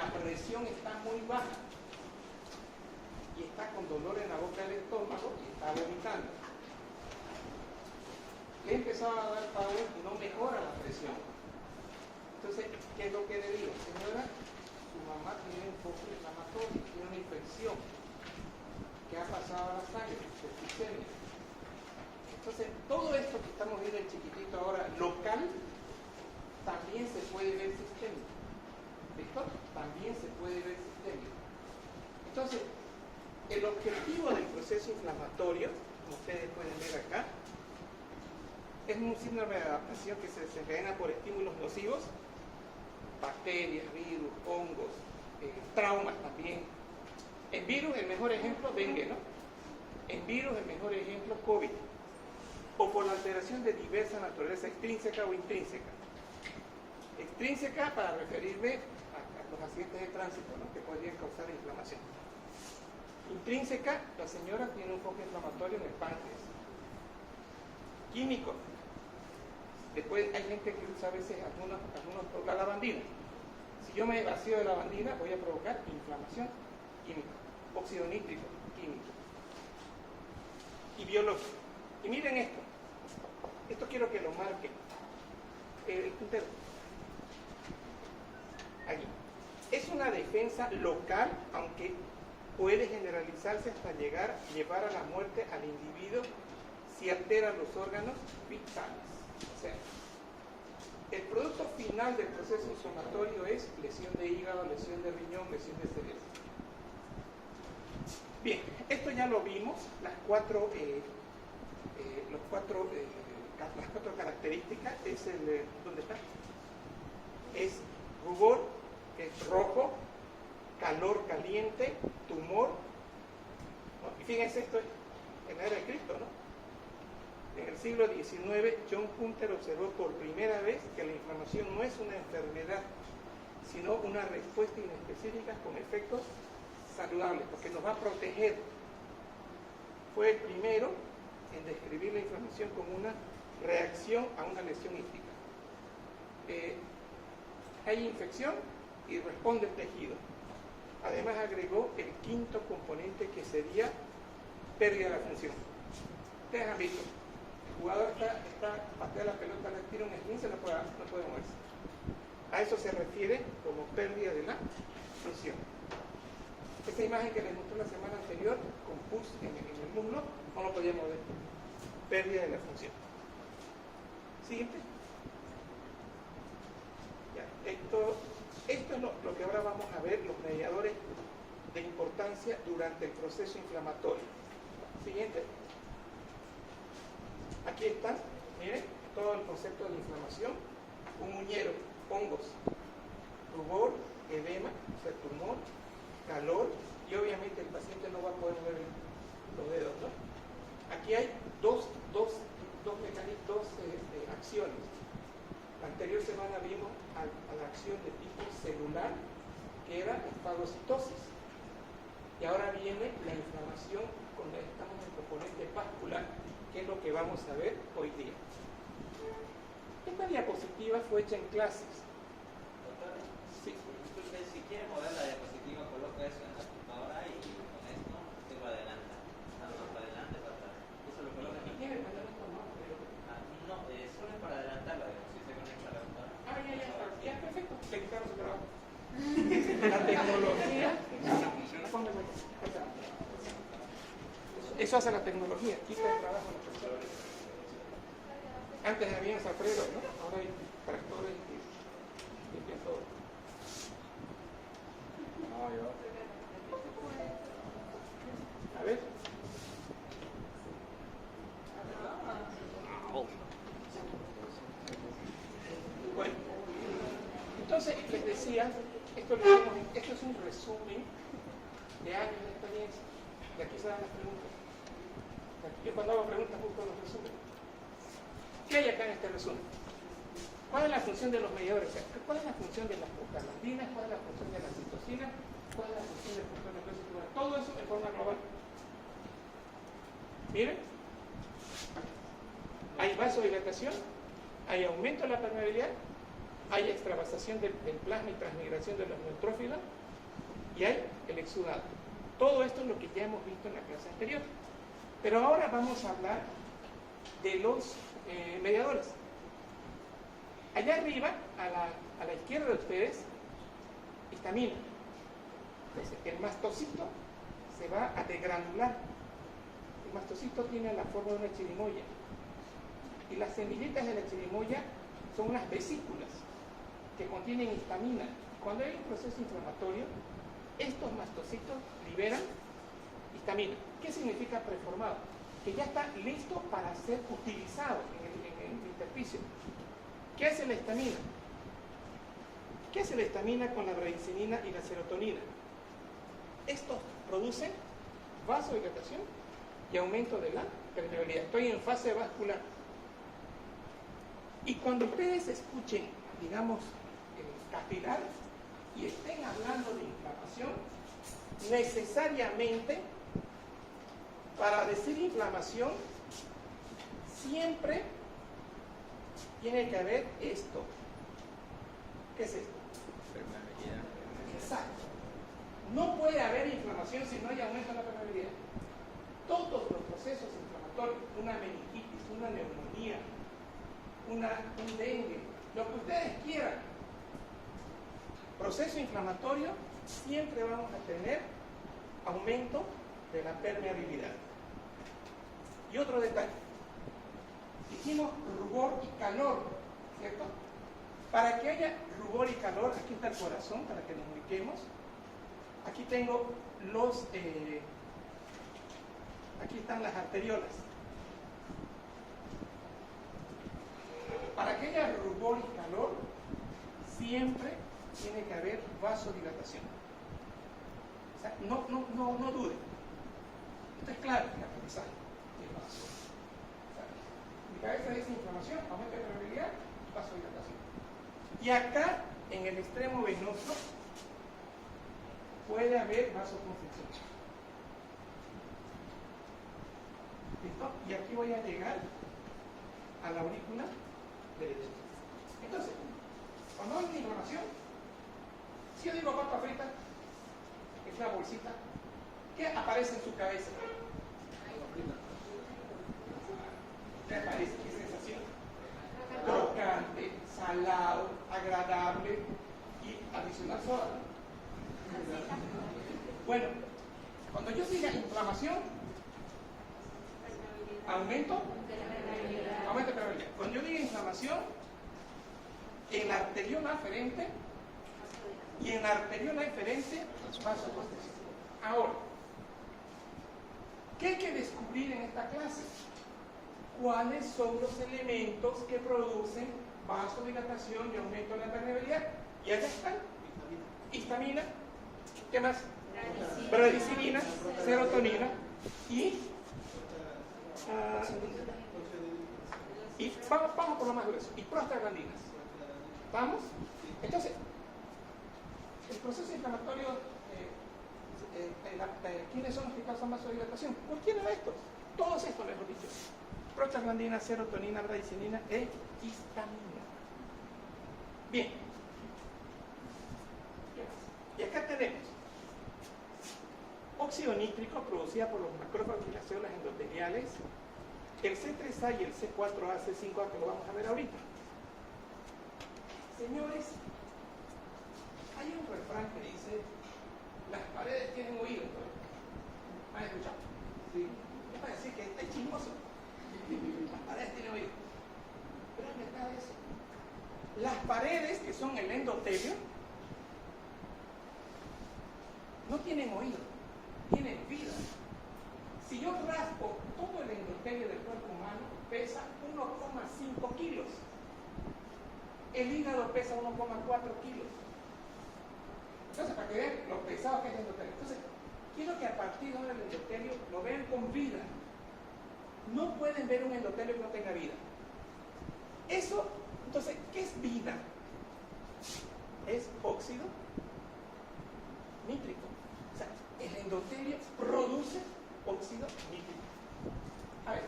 la presión está muy baja y está con dolor en la boca del estómago y está vomitando. Le empezaba a dar power y no mejora la presión. Entonces, ¿qué es lo que le digo? Señora, su mamá tiene un foco inflamatorio, tiene una infección que ha pasado a la sangre, septicemia. Entonces, todo esto que estamos viendo en chiquitito ahora, local, también se puede ver sistémico. ¿Listo? También se puede ver sistémico. Entonces, el objetivo del proceso inflamatorio, como ustedes pueden ver acá, es un síndrome de adaptación que se desencadena por estímulos nocivos, bacterias, virus, hongos, traumas también. En virus el mejor ejemplo, dengue, ¿no? En virus el mejor ejemplo, COVID. O por la alteración de diversa naturaleza, extrínseca o intrínseca. Extrínseca para referirme a los accidentes de tránsito, ¿no? Que podrían causar inflamación. Intrínseca, la señora tiene un foco inflamatorio en el páncreas. Químico. Después hay gente que usa a veces algunos la lavandina. Si yo me vacío de lavandina, voy a provocar inflamación química. Óxido nítrico, químico. Y biológico. Y miren esto. Esto quiero que lo marquen. El puntero. Aquí. Es una defensa local, aunque puede generalizarse hasta llevar a la muerte al individuo si altera los órganos vitales. O sea, el producto final del proceso inflamatorio es lesión de hígado, lesión de riñón, lesión de cerebro. Bien, esto ya lo vimos, las cuatro características. Es ¿dónde está? Es rubor, que es rojo, calor caliente, tumor, ¿no? Y fíjense, esto en la era de Cristo, ¿no? En el siglo XIX, John Hunter observó por primera vez que la inflamación no es una enfermedad, sino una respuesta inespecífica con efectos saludables, porque nos va a proteger. Fue el primero en describir la inflamación como una reacción a una lesión hística. Hay infección y responde el tejido. Además agregó el quinto componente, que sería pérdida de la función. Ustedes han visto, el jugador patea la pelota, le tira un esguince, no puede moverse. A eso se refiere como pérdida de la función. Esa imagen que les mostré la semana anterior, con pus en el muslo, no lo podía mover. Pérdida de la función. Siguiente. Ya, esto es lo que ahora vamos a ver, los mediadores de importancia durante el proceso inflamatorio. Siguiente. Aquí están, miren, todo el concepto de la inflamación. Un muñero, hongos, rubor, edema, o sea, tumor, calor, y obviamente el paciente no va a poder mover los dedos, ¿no? Aquí hay dos acciones. La anterior semana vimos a la acción de tipo celular, que era fagocitosis. Y ahora viene la inflamación cuando estamos en el componente vascular, que es lo que vamos a ver hoy día. Esta diapositiva fue hecha en clases. Doctor, Sí. usted si quiere mover la diapositiva, coloca eso en la computadora y con esto se va adelante. Para adelante, para atrás. Eso lo coloca aquí. No, solo es para adelantarla, si se conecta a la computadora. Ya, perfecto. Le quitamos el trabajo. La tecnología funciona. Eso hace la tecnología, quita el trabajo a los profesores. Antes había ensafreros, ¿no? Ahora hay tractores que limpian todo. A ver. Bueno, entonces les decía, esto es un resumen de años de experiencia. De aquí se dan las preguntas. Yo cuando hago preguntas busco los resúmenes. ¿Qué hay acá en este resumen? ¿Cuál es la función de los mediadores? O sea, ¿cuál es la función de las prostaglandinas? ¿Cuál es la función de la citocina? ¿Cuál es la función del factor nervioso central? Todo eso de forma global. Miren. Hay vasodilatación, hay aumento de la permeabilidad, hay extravasación del plasma y transmigración de los neutrófilos, y hay el exudado. Todo esto es lo que ya hemos visto en la clase anterior. Pero ahora vamos a hablar de los mediadores. Allá arriba, a la izquierda de ustedes, histamina. Entonces, el mastocito se va a degranular. El mastocito tiene la forma de una chirimoya. Y las semillitas de la chirimoya son unas vesículas que contienen histamina. Cuando hay un proceso inflamatorio, estos mastocitos liberan histamina. ¿Qué significa preformado? Que ya está listo para ser utilizado en el intersticio. ¿Qué hace la histamina? ¿Qué hace la histamina con la bradicinina y la serotonina? Estos producen vasodilatación y aumento de la permeabilidad. Estoy en fase vascular. Y cuando ustedes escuchen, digamos, capilar y estén hablando de inflamación, necesariamente, para decir inflamación, siempre tiene que haber esto. ¿Qué es esto? Permeabilidad. Exacto. No puede haber inflamación si no hay aumento de la permeabilidad. Todos los procesos inflamatorios, una meningitis, una neumonía, un dengue, lo que ustedes quieran, proceso inflamatorio, siempre vamos a tener aumento de la permeabilidad. Y otro detalle, dijimos rubor y calor, ¿cierto? Para que haya rubor y calor, aquí está el corazón, para que nos ubiquemos. Aquí tengo aquí están las arteriolas. Para que haya rubor y calor, siempre tiene que haber vasodilatación. O sea, no dude. Esto es claro en el aprendizaje. Mi cabeza dice inflamación, aumento de permeabilidad, vasodilatación. Y acá, en el extremo venoso, puede haber vasoconstricción. ¿Listo? Y aquí voy a llegar a la aurícula derecha. Entonces, cuando hay una inflamación, si yo digo papa frita, que es la bolsita, ¿qué aparece en su cabeza? ¿Qué aparece? ¿Qué sensación? Crocante, salado, agradable y adicional soda. Bueno, cuando yo diga inflamación, aumento de permeabilidad. Cuando yo diga inflamación, en la arteriola aferente y en la arteriola eferente, vasoconstricción. Ahora, ¿qué hay que descubrir en esta clase? ¿Cuáles son los elementos que producen vasodilatación y aumento de la permeabilidad? Y allá están. Histamina, ¿qué más? Bradicinina, serotonina y vamos por lo más grueso. Y prostaglandinas. ¿Vamos? Entonces, el proceso inflamatorio, ¿quiénes son los que causan vasodilatación? Cualquiera de estos. Todos estos, mejor dicho. Prostaglandina, serotonina, bradicinina e histamina. Bien. Y acá tenemos óxido nítrico producida por los macrófagos y las células endoteliales, el C3A y el C4A, C5A, que lo vamos a ver ahorita. Señores, hay un refrán que dice, las paredes tienen oído. ¿Han escuchado? Sí. Es para decir que está chismoso. Las paredes tienen oído. Pero es verdad eso. Las paredes, que son el endotelio, no tienen oído, tienen vida. Si yo raspo todo el endotelio del cuerpo humano, pesa 1,5 kilos. El hígado pesa 1,4 kilos. Entonces, para que vean lo pesado que es el endotelio. Entonces, quiero que a partir de ahora el endotelio lo vean con vida. No pueden ver un endotelio que no tenga vida. Eso, entonces, ¿qué es vida? Es óxido nítrico. O sea, el endotelio produce óxido nítrico. A ver,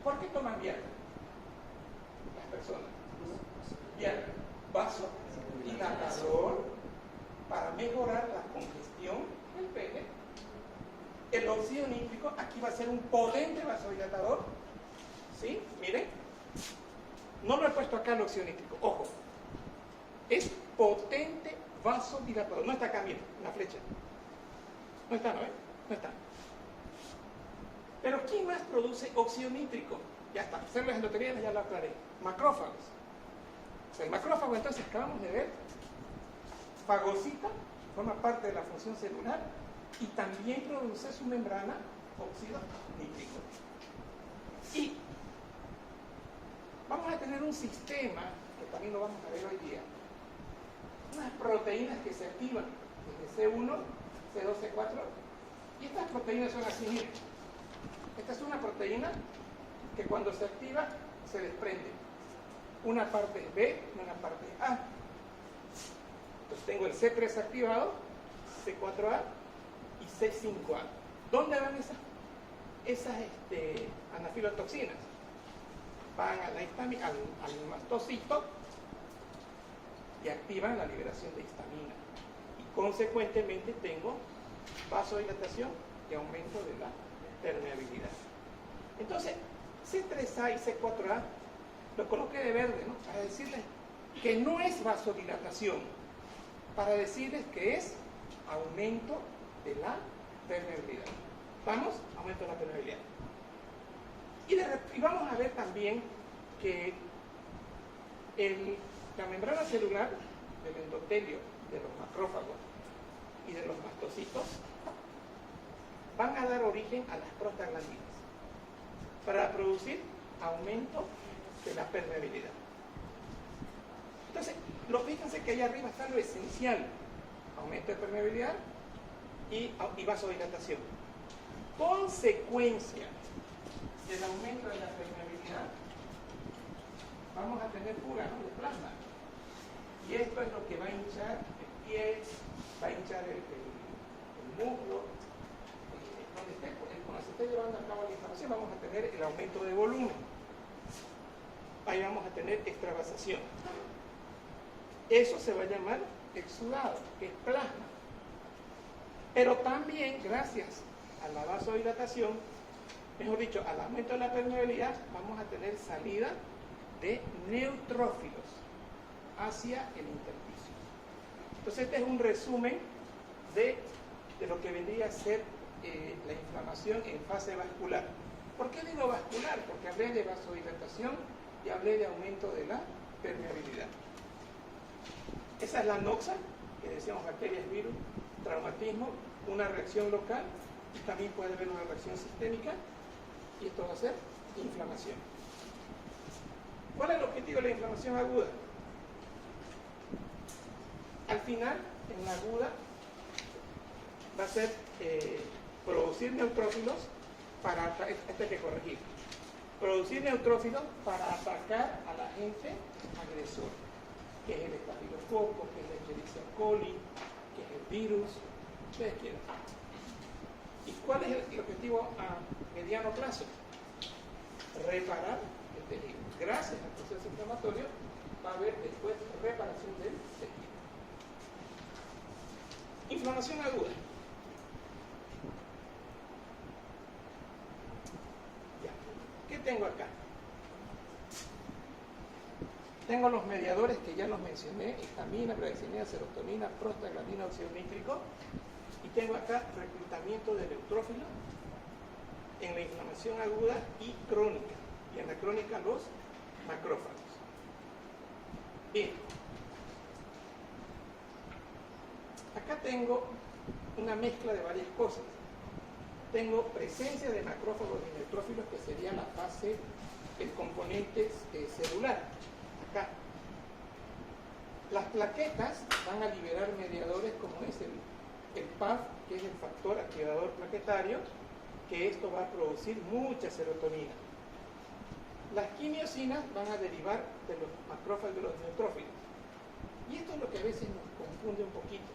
¿por qué toman Viagra? Las personas. Viagra, vasodilatador para mejorar la congestión ser un potente vasodilatador. ¿Sí? Miren. No lo he puesto acá el óxido nítrico. Ojo. Es potente vasodilatador. No está acá, miren, la flecha. No está, ¿no? No está. Pero ¿quién más produce óxido nítrico? Ya está. Células endoteliales ya lo aclaré. Macrófagos. O sea, el macrófago, entonces, acabamos de ver, fagocita, forma parte de la función celular y también produce su membrana óxido nítrico. Y vamos a tener un sistema, que también lo vamos a ver hoy día, unas proteínas que se activan desde C1, C2, C4, y estas proteínas son así, miren. Esta es una proteína que cuando se activa se desprende. Una parte es B y una parte es A. Entonces tengo el C3 activado, C4A y C5A. ¿Dónde van esas anafilotoxinas? Van a la histamina, al mastocito y activan la liberación de histamina. Y consecuentemente tengo vasodilatación y aumento de la permeabilidad. Entonces, C3A y C4A lo coloqué de verde, ¿no? Para decirles que no es vasodilatación, para decirles que es aumento de la permeabilidad. ¿Vamos? Aumento de la permeabilidad. Y vamos a ver también que la membrana celular del endotelio, de los macrófagos y de los mastocitos van a dar origen a las prostaglandinas para producir aumento de la permeabilidad. Entonces, fíjense que ahí arriba está lo esencial: aumento de permeabilidad y vasodilatación. Consecuencia del aumento de la permeabilidad, vamos a tener fuga, ¿no?, de plasma. Y esto es lo que va a hinchar el pie, va a hinchar el muslo. Cuando se esté llevando a cabo la inflamación, vamos a tener el aumento de volumen. Ahí vamos a tener extravasación. Eso se va a llamar exudado, que es plasma. Pero también, gracias a la vasodilatación, mejor dicho, al aumento de la permeabilidad, vamos a tener salida de neutrófilos hacia el intersticio. Entonces, este es un resumen de lo que vendría a ser la inflamación en fase vascular. ¿Por qué digo vascular? Porque hablé de vasodilatación y hablé de aumento de la permeabilidad. Esa es la noxa, que decíamos bacterias, virus, traumatismo, una reacción local, y también puede haber una reacción sistémica, y esto va a ser inflamación. ¿Cuál es el objetivo de la inflamación aguda? Al final, en la aguda, va a ser producir neutrófilos para, esto hay que corregir, producir neutrófilos para atacar al agente agresor, que es el estafilococo, que es la Escherichia coli, que es el virus, ustedes quieran. ¿Y cuál es el objetivo a mediano plazo? Reparar el tejido. Gracias al proceso inflamatorio va a haber después reparación del tejido. Inflamación aguda. Ya. ¿Qué tengo acá? Tengo los mediadores que ya los mencioné: histamina, bradicina, serotonina, prostaglandina, óxido nítrico. Y tengo acá reclutamiento de neutrófilos en la inflamación aguda y crónica. Y en la crónica los macrófagos. Bien. Acá tengo una mezcla de varias cosas. Tengo presencia de macrófagos y neutrófilos, que sería la fase, el componente celular. Acá. Las plaquetas van a liberar mediadores como es el PAF, que es el factor activador plaquetario, que esto va a producir mucha serotonina. Las quimiosinas van a derivar de los macrófagos y de los neutrófilos. Y esto es lo que a veces nos confunde un poquito.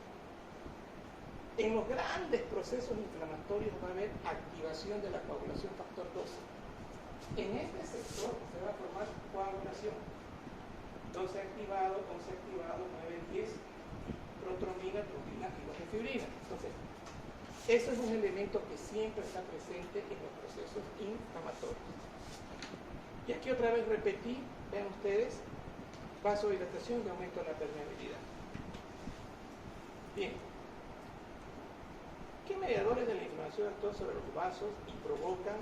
En los grandes procesos inflamatorios va a haber activación de la coagulación factor 12. En este sector se va a formar coagulación. 12 activado, 11 activado, 9, 10, protromina, trombina y fibrina. Entonces, Eso es un elemento que siempre está presente en los procesos inflamatorios. Y aquí otra vez repetí, vean ustedes, vasodilatación y aumento de la permeabilidad. Bien. ¿Qué mediadores de la inflamación actúan sobre los vasos y provocan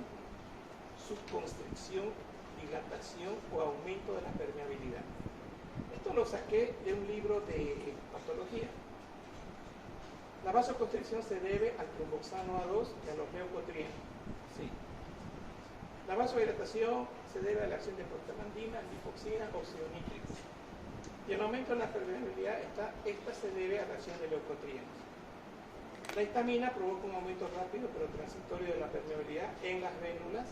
su constricción, dilatación o aumento de la permeabilidad? Esto lo saqué de un libro de patología. La vasoconstricción se debe al tromboxano A2 y a los leucotrienos. Sí. La vasodilatación se debe a la acción de prostaglandinas, lipoxina, óxido nítrico. Y el aumento de la permeabilidad, esta se debe a la acción de leucotrienos. La histamina provoca un aumento rápido pero transitorio de la permeabilidad en las vénulas.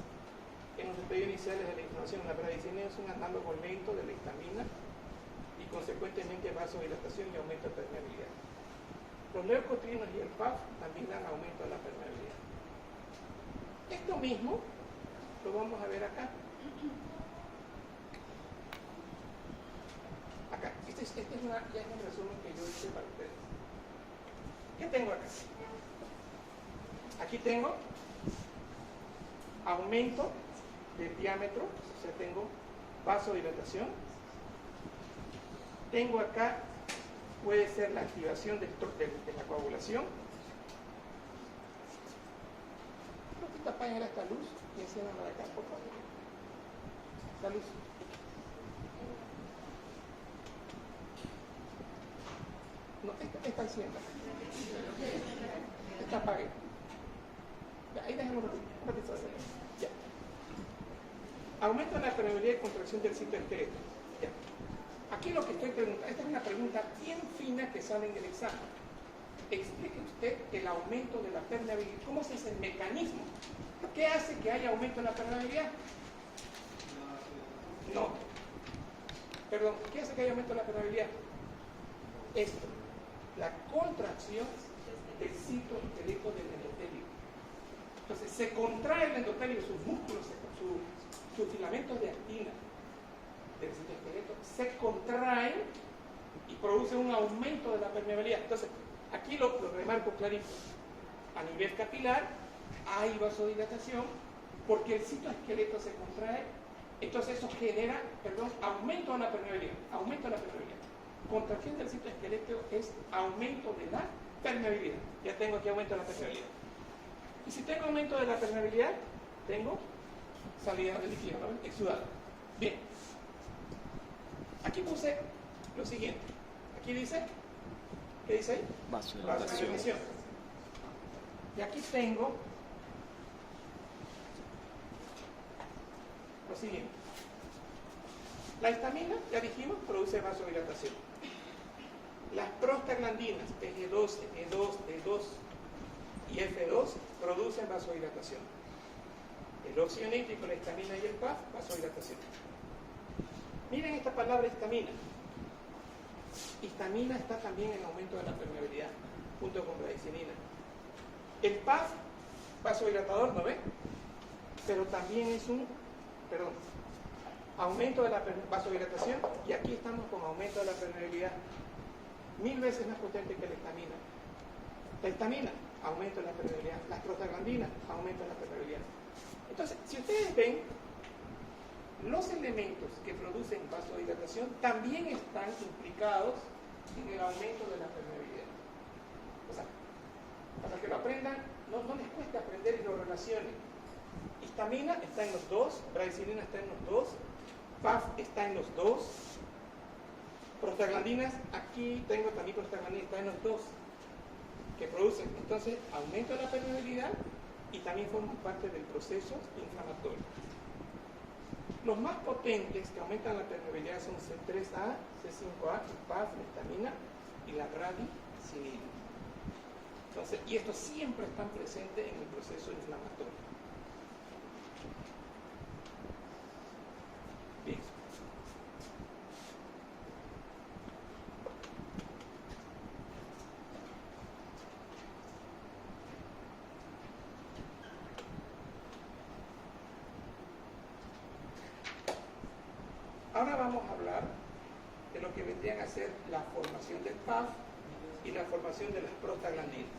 En los estadios iniciales de la inflamación, la bradicinina es un análogo lento de la histamina y consecuentemente vasodilatación y aumento de permeabilidad. Los leucotrienos y el PAF también dan aumento de la permeabilidad. Esto mismo lo vamos a ver acá. Acá, este es ya es un resumen que yo hice para ustedes. ¿Qué tengo acá? Aquí tengo aumento del diámetro, o sea, tengo vasodilatación. Tengo acá, puede ser la activación de la coagulación. Creo que tapáis esta luz y enciendan de acá, por favor. Esta luz. No, esta encienda. Esta apague. Ahí dejemos un ratito. Ya. Aumenta la permeabilidad y contracción del citoesqueleto. Ya. Aquí lo que estoy preguntando, esta es una pregunta bien fina que sale en el examen. Explique usted el aumento de la permeabilidad. ¿Cómo es ese mecanismo? ¿Qué hace que haya aumento en la permeabilidad? No. Perdón, ¿qué hace que haya aumento en la permeabilidad? Esto. La contracción del citoesqueleto del endotelio. Entonces, se contrae el endotelio, sus músculos, sus filamentos de actina del citoesqueleto se contraen y producen un aumento de la permeabilidad. Entonces, aquí lo remarco clarito. A nivel capilar hay vasodilatación porque el citoesqueleto se contrae, entonces eso genera, aumento de la permeabilidad. Aumento de la permeabilidad. Contracción del citoesqueleto es aumento de la permeabilidad. Ya tengo aquí aumento de la permeabilidad. Y si tengo aumento de la permeabilidad, tengo salida de líquido, ¿no? Exudado. Bien. Aquí puse lo siguiente. Aquí dice, ¿qué dice ahí? Vasodilatación. Y aquí tengo lo siguiente. La histamina, ya dijimos, produce vasodilatación. Las prostaglandinas, PG2, E2, D2 y F2, producen vasodilatación. El óxido nítrico, la histamina y el PAF, vasodilatación. Miren esta palabra histamina. Histamina está también en aumento de la permeabilidad, junto con bradicinina. El PAF, vasodilatador, ¿no ve? Pero también es aumento de la vasodilatación, y aquí estamos con aumento de la permeabilidad 1000 veces más potente que la histamina. La histamina, aumento de la permeabilidad. Las prostaglandinas, aumento de la permeabilidad. Entonces, si ustedes ven, los elementos que producen vasodilatación también están implicados en el aumento de la permeabilidad. O sea, para que lo aprendan, no les cueste aprender y lo relacionen. Histamina está en los dos, bradicinina está en los dos, PAF está en los dos, prostaglandinas, aquí tengo también prostaglandinas, está en los dos, que producen entonces aumento de la permeabilidad y también forman parte del proceso inflamatorio. Los más potentes que aumentan la permeabilidad son C3A, C5A, PAF, la histamina y la bradicinina. Entonces, y estos siempre están presentes en el proceso inflamatorio. Bien. Ahora vamos a hablar de lo que vendrían a ser la formación del PAF y la formación de las prostaglandinas.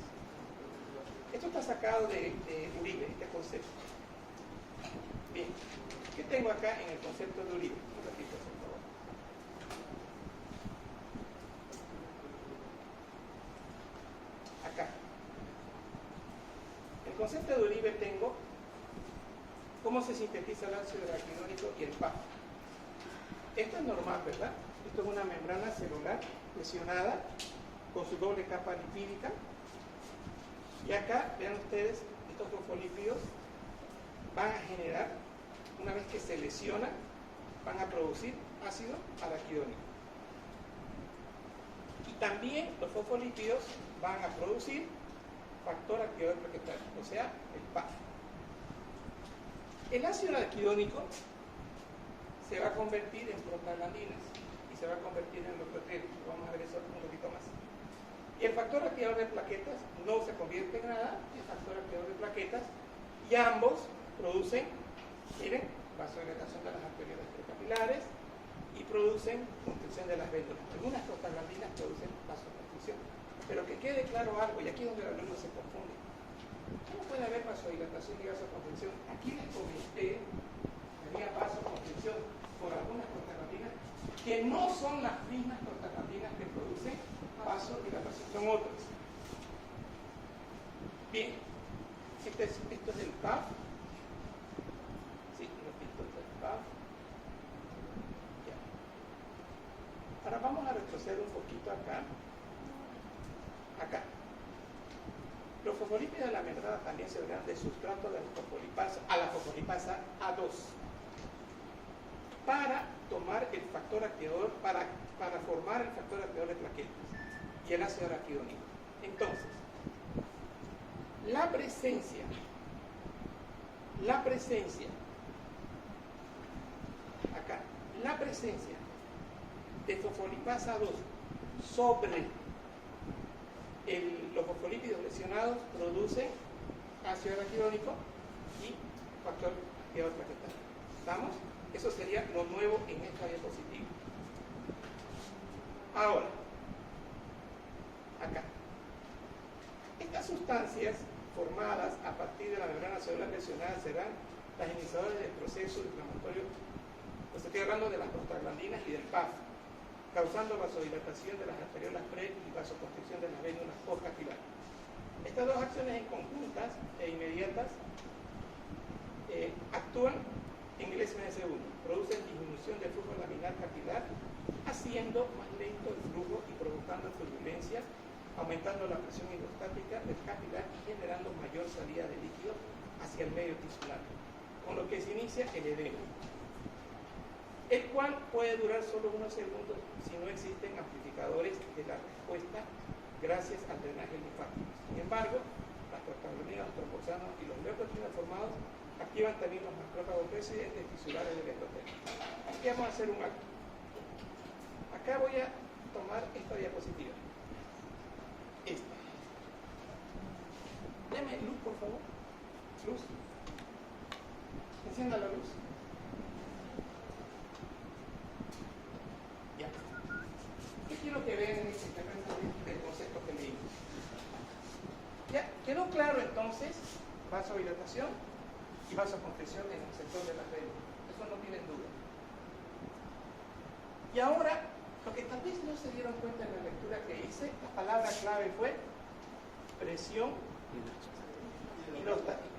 Esto está sacado de Uribe, este concepto. Bien, ¿qué tengo acá en el concepto de Uribe? Un ratito, por favor. Acá. El concepto de Uribe tengo cómo se sintetiza el ácido araquidónico y el PAF. Esto es normal, ¿verdad? Esto es una membrana celular lesionada con su doble capa lipídica. Y acá, vean ustedes, estos fosfolípidos van a generar, una vez que se lesionan, van a producir ácido araquidónico. Y también los fosfolípidos van a producir factor activador plaquetario, o sea, el PAF. El ácido araquidónico se va a convertir en prostaglandinas y se va a convertir en leucotrienos. Vamos a ver eso un poquito más. Y el factor activador de plaquetas no se convierte en nada, el factor activador de plaquetas, y ambos producen, miren, vasodilatación de las arterias capilares y producen constricción de las vértebras. Algunas prostaglandinas producen vasoconstricción. Pero que quede claro algo, y aquí es donde el alumno se confunde. ¿Cómo puede haber vasodilatación y vasoconstricción? Aquí les comenté que había vasoconstricción por algunas prostaglandinas que no son las mismas prostaglandinas que producen vasodilatación, son otras. Bien, esto es el PAF. Sí, repito, esto es el PAF. Ya. Ahora vamos a retroceder un poquito acá. Acá. Los fosfolípidos de la membrana también se verán de sustrato de la fosfolipasa a la fosfolipasa A2 para tomar el factor activador, para formar el factor activador de plaquetas y el ácido araquidónico. Entonces, la presencia acá, la presencia de fosfolipasa 2 sobre los fosfolípidos lesionados producen ácido araquidónico y factor activador plaquetario. ¿Estamos? Eso sería lo nuevo en esta diapositiva. Ahora, acá. Estas sustancias formadas a partir de la membrana celular lesionada serán las iniciadoras del proceso inflamatorio. Pues estoy hablando de las prostaglandinas y del PAF, causando vasodilatación de las arteriolas pre y vasoconstricción de las vénulas postcapilares. Estas dos acciones en conjuntas e inmediatas actúan en el SMS1, producen disminución del flujo laminar capilar, haciendo más lento el flujo y provocando turbulencia, aumentando la presión hidrostática del capilar y generando mayor salida de líquido hacia el medio tisular, con lo que se inicia el edema, el cual puede durar solo unos segundos si no existen amplificadores de la respuesta gracias al drenaje linfático. Sin embargo, las prostaglandinas, los tromboxanos y los leucotrienos formados activan también los macrófagos residentes tisulares del endotelio. Aquí vamos a hacer un acto. Acá voy a tomar esta diapositiva. Esta. Deme luz, por favor. Luz. Encienda la luz. Ya. ¿Qué quiero que vean en este incremento del concepto que leímos? Ya, quedó claro entonces vasodilatación y vasoconstricción en el sector de las venas. Eso no tienen duda. Y ahora, lo que tal vez no se dieron cuenta en la lectura que hice, la palabra clave fue presión hidrostática.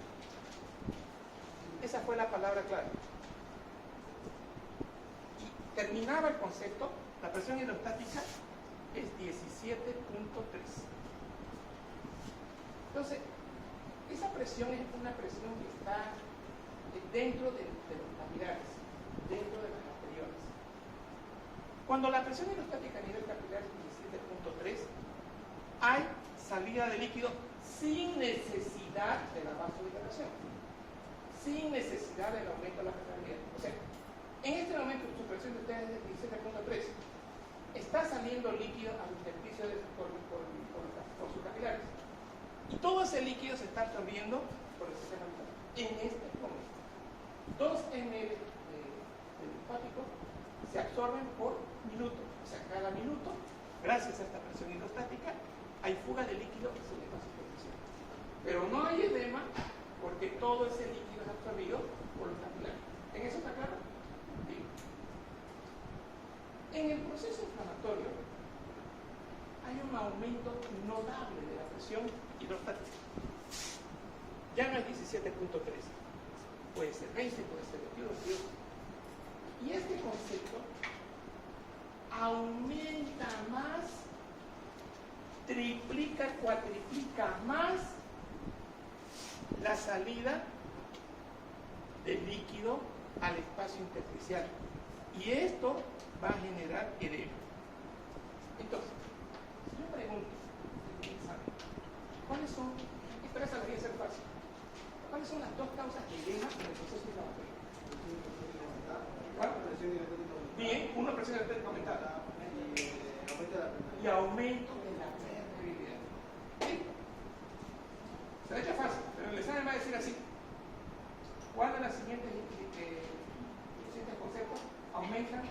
Esa fue la palabra clave. Y terminaba el concepto, la presión hidrostática es 17.3. Entonces, esa presión es una presión que está dentro de los capilares, dentro de las arteriolas. Cuando la presión hidrostática a nivel capilar es 17.3, hay salida de líquido sin necesidad de la vasodilatación, sin necesidad del aumento de la permeabilidad. O sea, en este momento su presión de ustedes es 17.3. Está saliendo líquido al intersticio por sus capilares. Y todo ese líquido se está absorbiendo por el sistema linfático. En este momento, 2 ml de linfático se absorben por minuto. O sea, cada minuto, gracias a esta presión hidrostática, hay fuga de líquido y se le va a superficie. Pero no hay edema porque todo ese líquido es absorbido por los capilares. ¿En eso está claro? Sí. En el proceso inflamatorio hay un aumento notable de la presión hidrostática. Ya no es 17.3, puede ser 20, puede ser 21, 22. Y este concepto aumenta más, triplica, cuatriplica más la salida del líquido al espacio intersticial. Y esto va a generar edema. Entonces, yo pregunto, ¿cuáles son? Esta vez debería ser fácil. ¿Cuáles son las dos causas de edema en el proceso inflamatorio? ¿Cuál? Bien, uno presión arterial aumentada. Y aumento de la permeabilidad. ¿Sí? Se le echa fácil, pero el examen va a decir así. ¿Cuál de las siguientes conceptos aumentan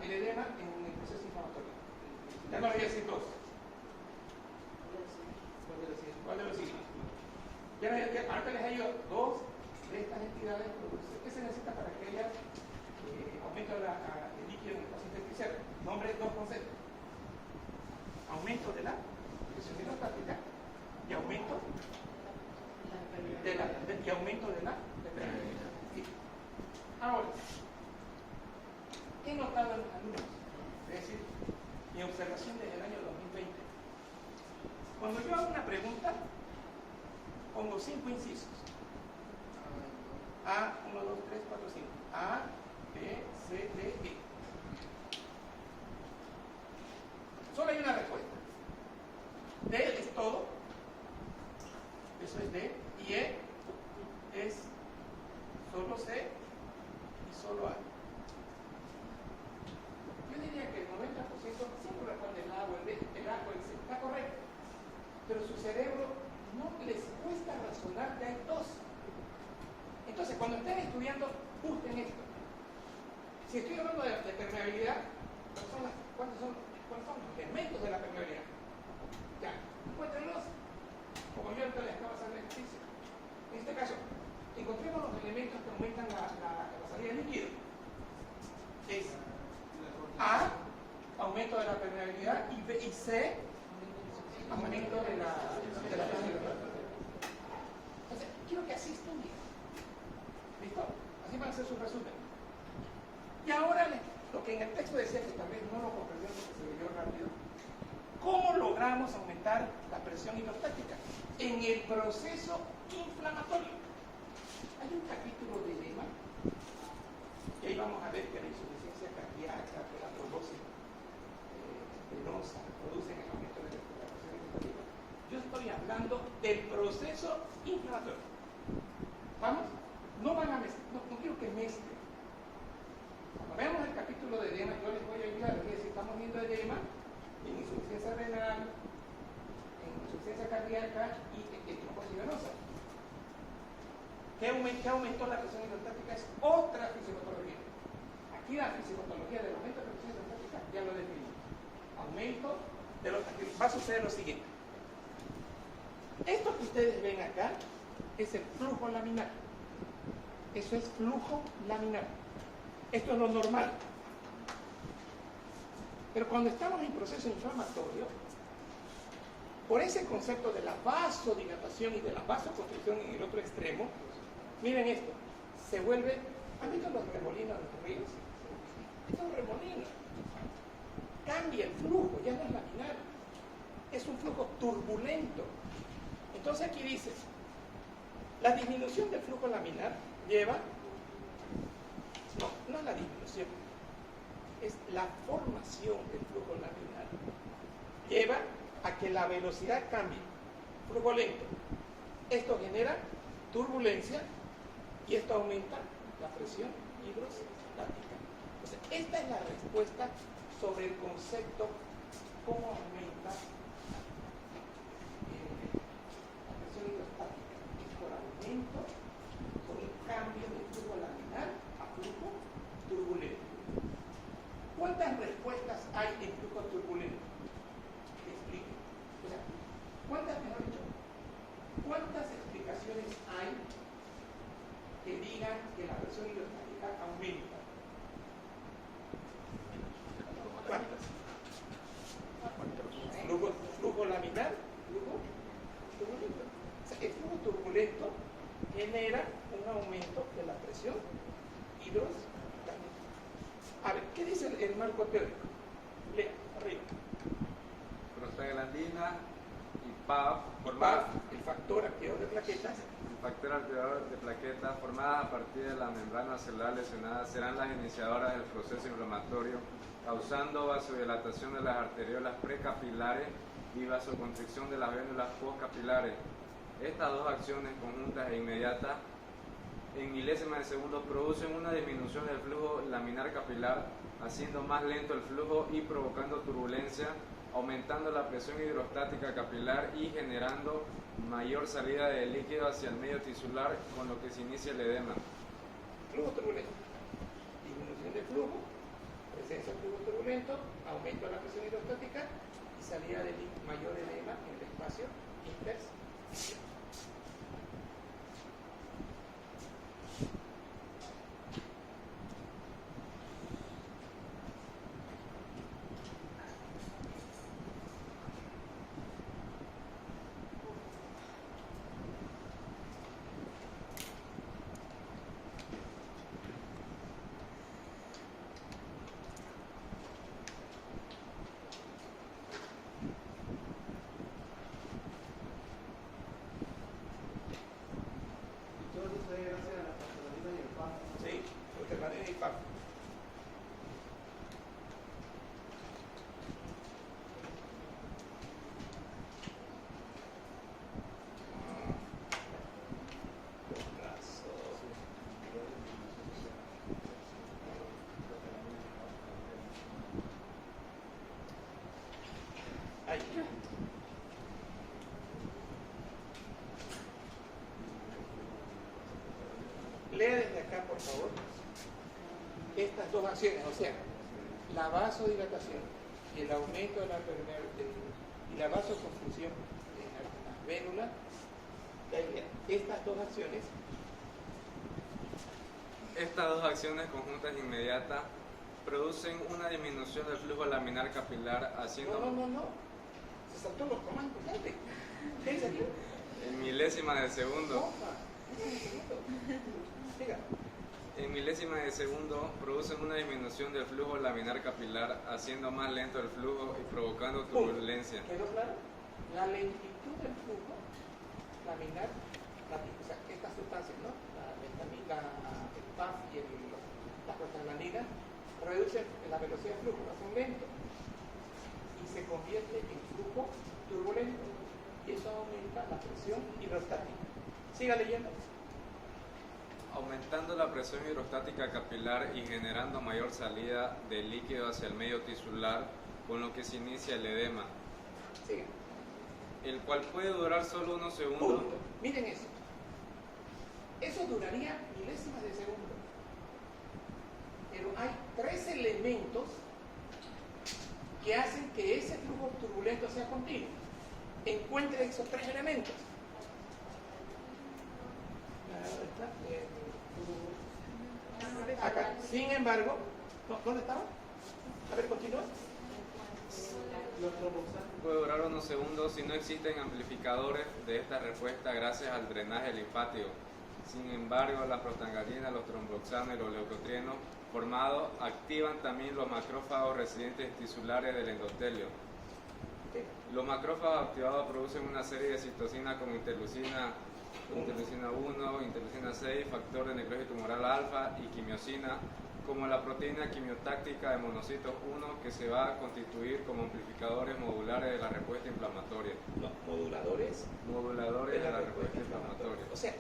el edema en el proceso inflamatorio? Ya no le voy a decir dos. ¿Cuál de los siguientes? Ahorita les he ido dos de estas entidades. ¿Qué se necesita para que haya aumento del líquido en el espacio intersticial? Nombre dos conceptos. Aumento de la presión hidrostática y aumento de la permeabilidad. Sí. Ahora, he notado en los alumnos, es decir, mi observación desde el año 2020, cuando yo hago una pregunta, pongo 5 incisos. A, 1, 2, 3, 4, 5. A, B, C, D, E. Solo hay una respuesta. D es todo. Eso es D. Y E es solo C y solo A. Yo diría que el 90% siempre responde el A o el B, el A o el C. Está correcto. Pero su cerebro no les cuesta razonar que hay dos. Entonces, cuando estén estudiando, busquen esto. Si estoy hablando de permeabilidad, ¿cuáles son los elementos de la permeabilidad? Ya, encuéntrenlos. Como yo ahorita les acabo de hacer el ejercicio. En este caso, encontremos los elementos que aumentan la salida de líquido. Es A, aumento de la permeabilidad, y B y C, aumento de la presión. Entonces, quiero que así estudien. ¿Listo? Así van a hacer su resumen. Y ahora, lo que en el texto decía que tal vez no lo comprendió porque se leyó rápido, ¿cómo logramos aumentar la presión hidrostática? En el proceso inflamatorio. Hay un capítulo de edema, y ahí vamos a ver que la insuficiencia cardíaca, que la trombosis venosa producen el aumento de la presión hidrostática. Yo estoy hablando del proceso inflamatorio. ¿Vamos? No van a mezclar, no quiero que mezclen. Cuando veamos el capítulo de edema, yo les voy a ayudar, les voy a decir, estamos viendo edema en insuficiencia renal, en insuficiencia cardíaca y en trombosis venosa. ¿Qué aumentó la presión hidrostática? Es otra fisiopatología. Aquí la fisiopatología del aumento de la presión hidrostática ya lo definimos. Aumento de va a suceder lo siguiente. Esto que ustedes ven acá es el flujo laminar. Eso es flujo laminar. Esto es lo normal. Pero cuando estamos en proceso inflamatorio, por ese concepto de la vasodilatación y de la vasoconstricción en el otro extremo, miren esto, se vuelve, ¿han visto los remolinos de los ríos? Esto es un remolino. Cambia el flujo, ya no es laminar, es un flujo turbulento. Entonces aquí dice, la disminución del flujo laminar lleva, no es la disminución, es la formación del flujo laminar. Lleva a que la velocidad cambie, flujo lento. Esto genera turbulencia y esto aumenta la presión hidrostática. Entonces, esta es la respuesta sobre el concepto cómo aumenta la presión hidrostática. Es por aumento, por un cambio de flujo laminar a flujo turbulento. ¿Cuántas respuestas hay en flujo turbulento? Explico. O sea, ¿cuántas, mejor dicho, determinan que la presión hidrostática aumenta. ¿Cuántas? Flujo laminar, flujo turbulento. O sea, el flujo turbulento genera un aumento de la presión hidrostática. A ver, ¿qué dice el marco teórico? Lea, arriba. Prostaglandina y PAF, El factor activador de plaquetas. el factor activador de plaquetas formadas a partir de la membrana celular lesionada serán las iniciadoras del proceso inflamatorio, causando vasodilatación de las arteriolas precapilares y vasoconstricción de las vénulas postcapilares. Estas dos acciones conjuntas e inmediatas en milésimas de segundo producen una disminución del flujo laminar capilar, haciendo más lento el flujo y provocando turbulencia, aumentando la presión hidrostática capilar y generando mayor salida de líquido hacia el medio tisular, con lo que se inicia el edema. Flujo turbulento. Disminución del flujo, presencia de flujo turbulento, aumento de la presión hidrostática y salida de mayor edema en el espacio intersticial. Sí, prostaglandina y PAF. Ahí. Lea desde acá, por favor, estas dos acciones, o sea, la vasodilatación y el aumento de la permeabilidad y la vasoconstricción en las vénulas. Estas dos acciones. Estas dos acciones conjuntas e inmediatas producen una disminución del flujo laminar capilar, haciendo No. Se saltó los comandos, gente. ¿Qué dice aquí? en milésimas de segundo. Diga. En milésimas de segundo producen una disminución del flujo laminar capilar, haciendo más lento el flujo y provocando turbulencia. ¿Quedó claro? La lentitud del flujo laminar, o sea, estas sustancias, ¿no? La metamina, el PAF y la prostaglandina reducen la velocidad de flujo, lo hacen lento y se convierte en flujo turbulento y eso aumenta la presión hidrostática. Siga leyendo. Aumentando la presión hidrostática capilar y generando mayor salida de líquido hacia el medio tisular, con lo que se inicia el edema, Siga. el cual puede durar solo unos segundos. Punto. Miren eso. Eso duraría milésimas de segundo. Pero hay tres elementos que hacen que ese flujo turbulento sea continuo. Encuentre esos tres elementos. Acá. Sin embargo, ¿dónde estaba? A ver, continúa. Puede durar unos segundos si no existen amplificadores de esta respuesta gracias al drenaje linfático. Sin embargo, la prostaglandina, los tromboxanos y los leucotrienos formados activan también los macrófagos residentes tisulares del endotelio. Los macrófagos activados producen una serie de citocinas como interleucina 1, interleucina 6, factor de necrosis tumoral alfa y quimiosina, como la proteína quimiotáctica de monocitos 1 que se va a constituir como amplificadores modulares de la respuesta inflamatoria. Los moduladores De la respuesta inflamatoria. O sea,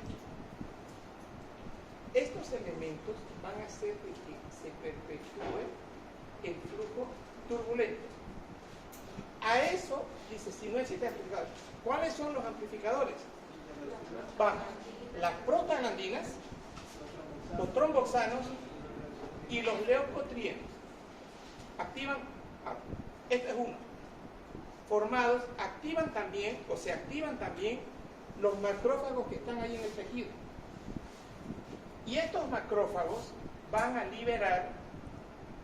estos elementos van a hacer que se perpetúe el flujo turbulento. A eso, dice, si no existe amplificador. ¿Cuáles son los amplificadores? Van las prostaglandinas, los tromboxanos y los leucotrienos. Activan, este es uno. Formados, activan también, o se activan también los macrófagos que están ahí en el tejido. Y estos macrófagos van a liberar,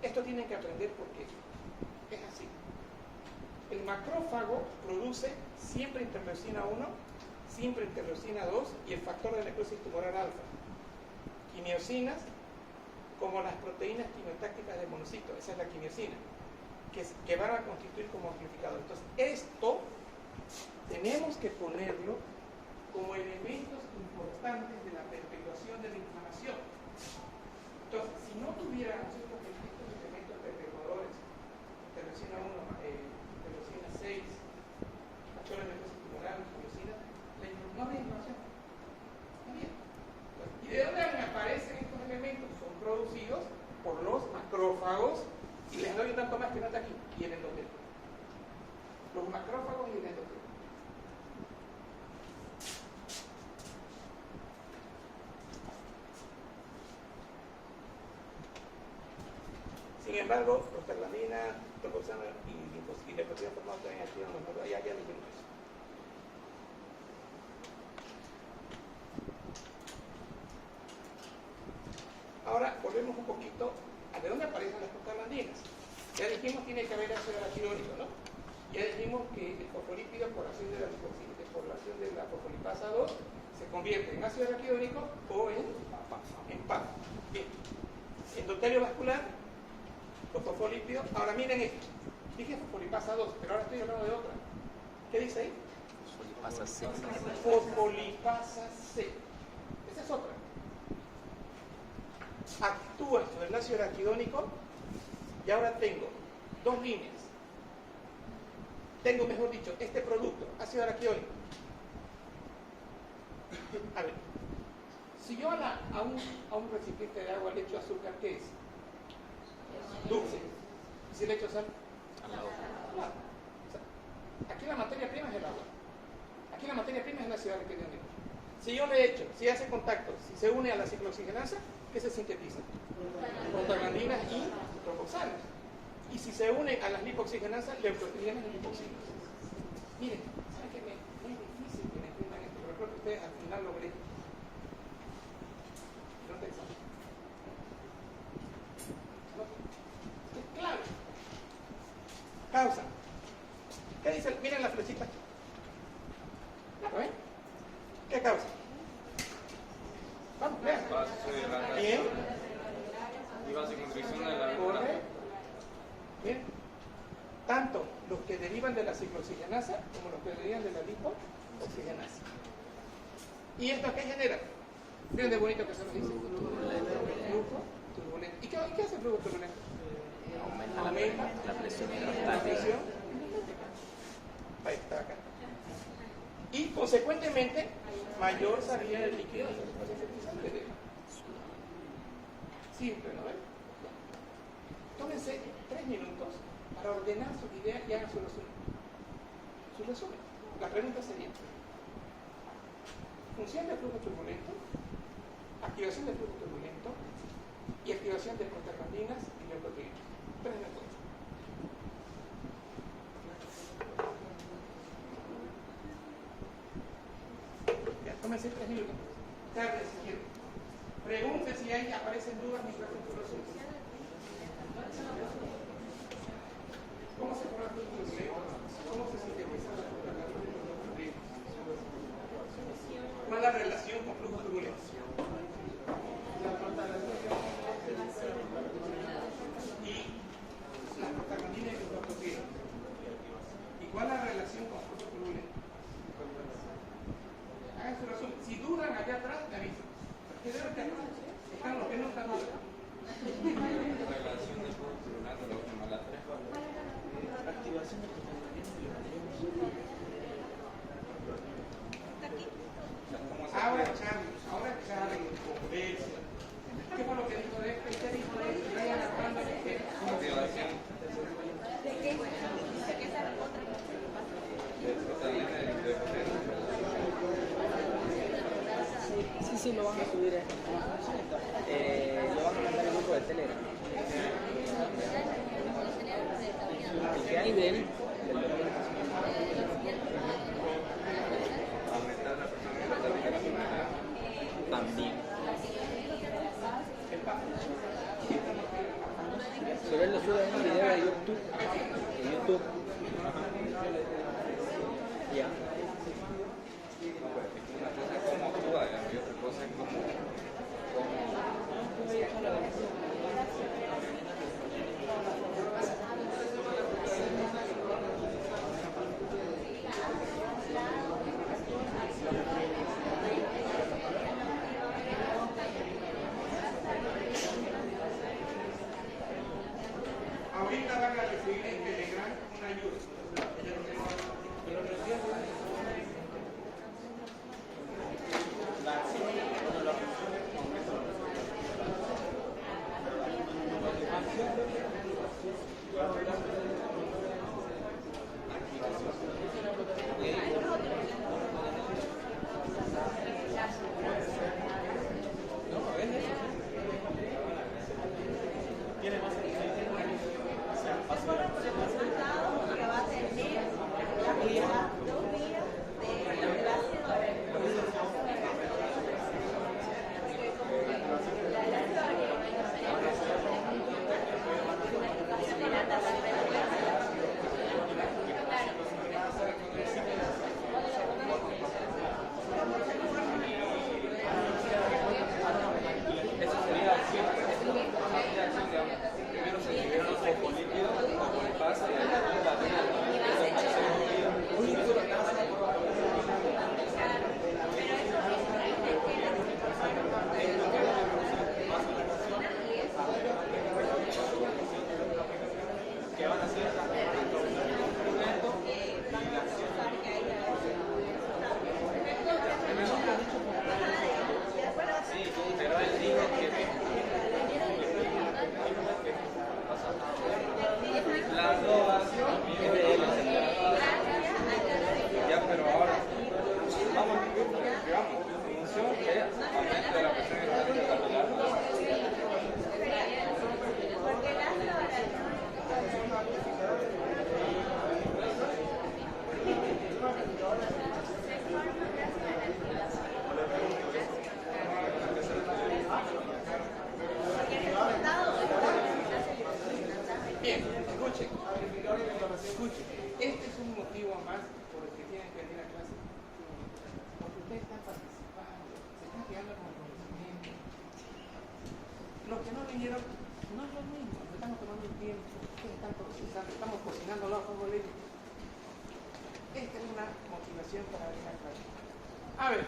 esto tienen que aprender porque es así. El macrófago produce siempre interleucina 1, siempre interleucina 2 y el factor de necrosis tumoral alfa. Quimiosinas, como las proteínas quimiotácticas de monocito, esa es la quimiosina, que van a constituir como amplificador. Entonces, esto tenemos que ponerlo como elementos importantes de la perpetuación de la inflamación. Entonces, si no tuviéramos estos elementos perpetuadores, interleucina 1, interleucina 6, factor de necrosis tumoral, quimiosina, no habría inflamación. ¿Y de dónde aparecen estos elementos? Son producidos por los macrófagos, y les doy un dato más que no está aquí, y el endotelio. Los macrófagos y el endotelio. Sin embargo, prostaglandina, tocoxana y leptospira formada también activan los macrófagos. Ya dijimos eso. Ahora volvemos un poquito a de dónde aparecen las prostaglandinas. Ya dijimos que tiene que haber ácido araquidónico, ¿no? Ya dijimos que el fosfolípido por acción de la fosfolipasa 2 se convierte en ácido araquidónico o en PAP. Bien. Endotelio vascular, los fosfolípidos. Ahora miren esto. Dije fosfolipasa 2, pero ahora estoy hablando de otra. ¿Qué dice ahí? Fosfolipasa C. Fosfolipasa C. Esa es otra. Actúa sobre el ácido araquidónico y ahora tengo dos líneas. Tengo, mejor dicho, este producto, ácido araquidónico. A ver, si yo a un recipiente de agua le echo azúcar, ¿qué es? Dulce. ¿Y si le echo sal? Salado. Claro. O sea, aquí la materia prima es el agua. Aquí la materia prima es el ácido araquidónico. Si yo le echo, si hace contacto, si se une a la ciclooxigenasa, ¿qué se sintetiza? Prostaglandinas y tropoxanas. Y si se une a las lipoxigenasas, leucotrienas y lipoxinas. Miren, ¿saben qué? Es difícil que me entiendan esto, pero creo que ustedes al final logré. No te examen. Es clave. Causa. ¿Qué dice? Miren la flechita. ¿Lo ven? ¿Qué causa? Vamos, vean. Bien. Y vasoconstricción de la Corre. vena. Bien. Tanto los que derivan de la ciclooxigenasa como los que derivan de la lipooxigenasa. ¿Y esto qué genera? Miren de bonito que se nos dice. Flujo turbulento. ¿Y qué hace el flujo turbulento? Aumenta la presión la hidrostática. presión. Ahí está acá. Y consecuentemente, mayor salida de líquido del fertilizante. Simple, ¿no ven? Tómense 3 minutos para ordenar sus ideas y hagan su resumen. Su resumen. La pregunta sería: función del flujo turbulento, activación del flujo turbulento y activación de prostaglandinas y leucotrienas. 3 minutos. Ya, tómense 3 minutos. Tarde si quieren. Pregunten si ahí aparecen dudas mientras hacen su resumen. ¿Cómo se forma el flujo turbulento? ¿Cómo se sintetiza la prostaglandina y los leucotrienas? ¿Cuál es la relación con flujo turbulento? Y las prostaglandinas y los leucotrienas. ¿Y cuál es la relación con flujo turbulento? Hagan su resumen. Si dudan allá atrás, me avisan. ¿Qué deben estar atrás? Están los que no están dudando. Relación del flujo turbulento, lo que más la tres. Activación de prostaglandinas y Ahora Charlie, conversa. ¿Qué fue lo que dijo de esto? ¿Y qué dijo de esto? Vayan hablando de qué. Activación ¿De qué? Dice que esa es otra. de proteína y de Sí, lo van a subir. Lo van a mandar al grupo de Telegram. El que hay de él. aumentar la presión hidrostática. También. YouTube. En YouTube. Ajá. Ya. Una cosa es cómo actúa, digamos, y otra cosa es cómo ahorita van a recibir en Telegram una ayuda. Bien, escuchen. Este es un motivo más por el que tienen que venir a clase. Porque ustedes están participando, se están quedando con conocimiento. Los que no vinieron, no es lo mismo, no estamos tomando un tiempo, ustedes están procesando, estamos cocinando los como le digo. Esta es una motivación para venir a clase. A ver,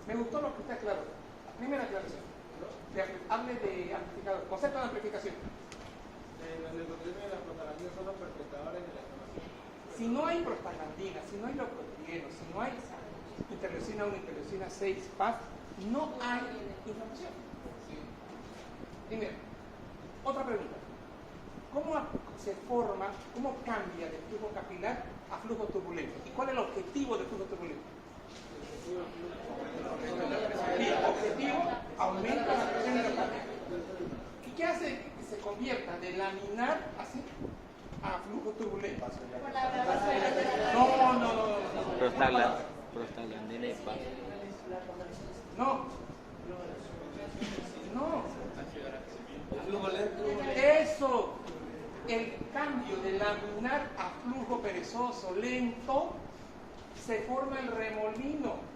me gustó lo que está claro. Primera aclaración. Hable de amplificador, concepto de amplificación. Los leucotrienos y las prostaglandinas son los perpetradores de la inflamación. Si no hay prostaglandina, si no hay leucotrienos, si no hay interleucina 1, interleucina 6, PAF, no hay inflamación. Primero, otra pregunta. ¿Cómo se forma, cómo cambia de flujo capilar a flujo turbulento? ¿Y cuál es el objetivo del flujo turbulento? El objetivo aumenta la presión endoplasmática. ¿Y qué hace que se convierta de laminar así a flujo turbulento? No. Prostaglandina y PAF. No. Eso. El cambio de laminar a flujo perezoso lento se forma el remolino.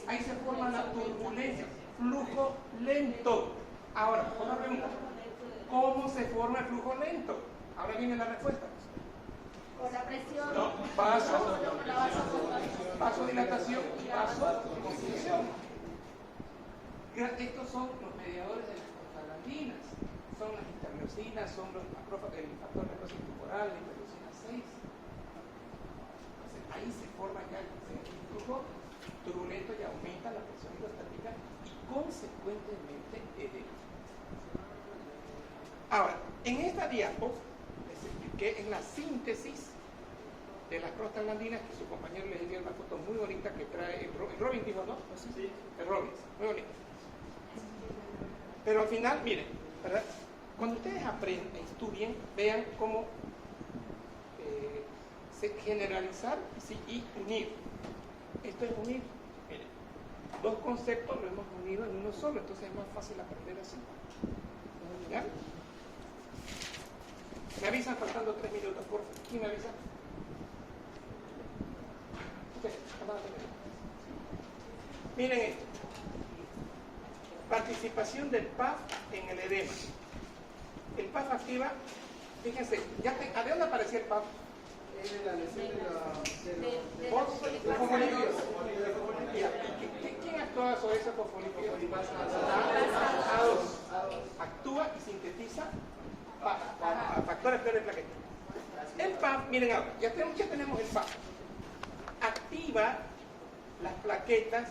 Ahí se forma la turbulencia. Flujo lento. Ahora, otra pregunta. ¿Cómo se forma el flujo lento? Ahora viene la respuesta. Por la presión. No, vasodilatación y vasoconstricción. Estos son los mediadores de las prostaglandinas. Son las interleucinas, son el factor necrosis temporal, la interleucina 6. Entonces, ahí se forma ya el flujo turbulento y aumenta la presión hidrostática y consecuentemente edema. Ahora, en esta diapo les expliqué en la síntesis de las prostaglandinas que su compañero les dio una foto muy bonita que trae el Robin, dijo, ¿no? Sí. El Robin, muy bonito. Pero al final, miren, ¿verdad? Cuando ustedes aprenden, estudien, vean cómo generalizar y unir. Esto es unir. Miren, dos conceptos lo hemos unido en uno solo, entonces es más fácil aprender así. ¿Ya? Me avisan faltando 3 minutos, por favor. ¿Quién me avisa? Ok, vamos a terminar. Miren esto. Participación del PAF en el edema. El PAF activa, fíjense, ¿de dónde aparecía el PAF? Es de la lesión de los Fosfolípidos. ¿Quién actúa sobre ese fosfolípido? A2. Actúa y sintetiza factores de plaqueta. El PAF, miren ahora, ya tenemos el PAF. Activa las plaquetas